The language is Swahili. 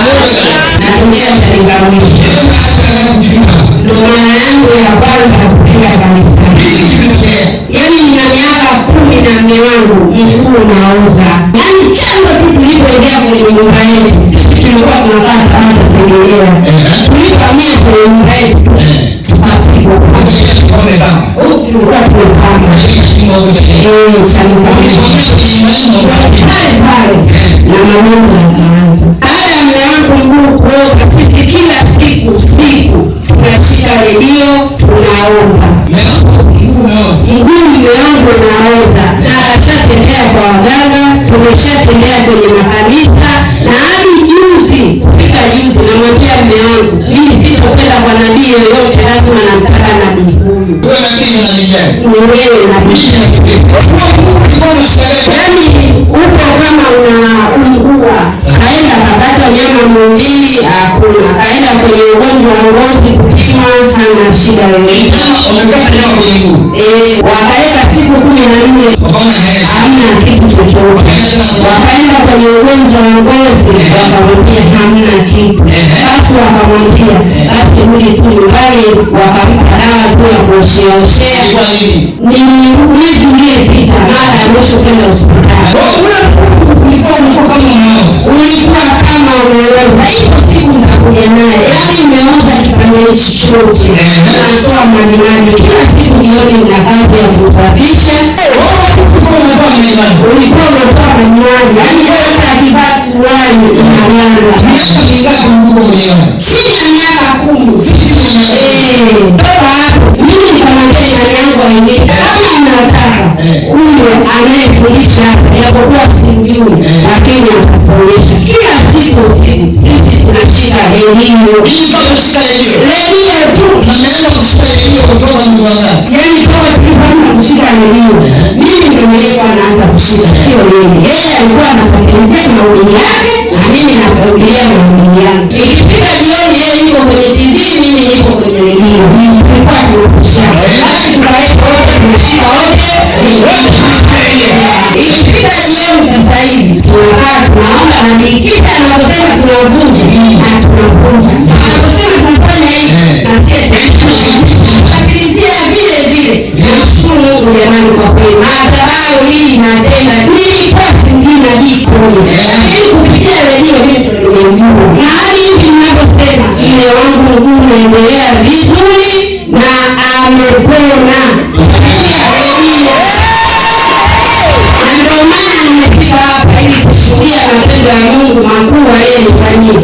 natumia shirika mwisho. Ndio maana yangu ya kwanza kupiga kanisani. Yaani nina miaka 10 na mume wangu mguu unaoza. Yaani chanzo tu tulipoingia kwenye nyumba yetu, sisi tulikuwa tunakaa kama tusielewa. Tulipohamia kwenye nyumba yetu tukapigwa kwa tulikuwa tunapanga pale na magonjwa yakaanza. Baada ya mume wangu mguu kuoza, sisi kila siku tunashika redio tunaomba. Mguu mume wangu unaoza na akashatembea kwa waganga, tumeshatembea kwenye makanisa, na hadi juzi namwambia mume wangu, mimi sitokwenda kwa nabii yoyote, lazima namtaka nabii huyu. Ni wewe nabii. Yaani upo kama unaungua, kaenda kakata nyama mwilini, hakuna. Kaenda kwenye ugonjwa wa ngozi kupima, hana shida yoyote. Wakaenda siku 14 hamna kitu chochote. Wakaenda kwenye ugonjwa wa ngozi, wakamwambia hamna kitu. Basi wakamwambia basi rudi tu nyumbani, wakampa dawa tu ya kuosheaoshea. Ni mwezi uliopita mara ya mwisho kwenda hospitali. Ulikuwa kama umeoza. Hiyo siku nitakuja naye. Yaani umeoza kipande chochote. Anatoa maji. Kila siku jioni na kazi ya kusafisha. Ulikuwa unatoa maji. Yaani hata akivaa suruali inalala. Chini ya miaka 10. Toka hapo mimi nikamwambia imani yangu aingie. Kama anataka huyo anayefundisha hapa, yapokuwa simjui, lakini atakuonyesha kila siku. Sisi tunashika elimu. Redio tu. Yaani kama tulipoanza kushika elimu, mimi ndio nilikuwa naanza kushika, sio yeye. Yeye alikuwa anatengenezea mahubiri yake na mimi nafuatilia mahubiri yake. Ikifika jioni yeye yuko kwenye TV, mimi niko kwenye redio. Tulikuwa tunashika. Basi tukaenda wote tunashika wote. Ikifika jioni sasa hivi tunakaa tunaomba na nikita anaposema tunavunja na tunavunja. Anaposema tunafanya hivi na sisi tunakabilizia vile. Nashukuru Mungu jamani, kwa kweli. Madhabahu hii inatenda. Nilikuwa sijui nabii kule. Lakini kupitia redio mimi ndio nimejua. Na hadi hivi ninaposema mume wangu mguu unaendelea vizuri na amepona. Ndio maana nimefika hapa ili kushuhudia matendo ya Mungu makuu aliyonifanyia.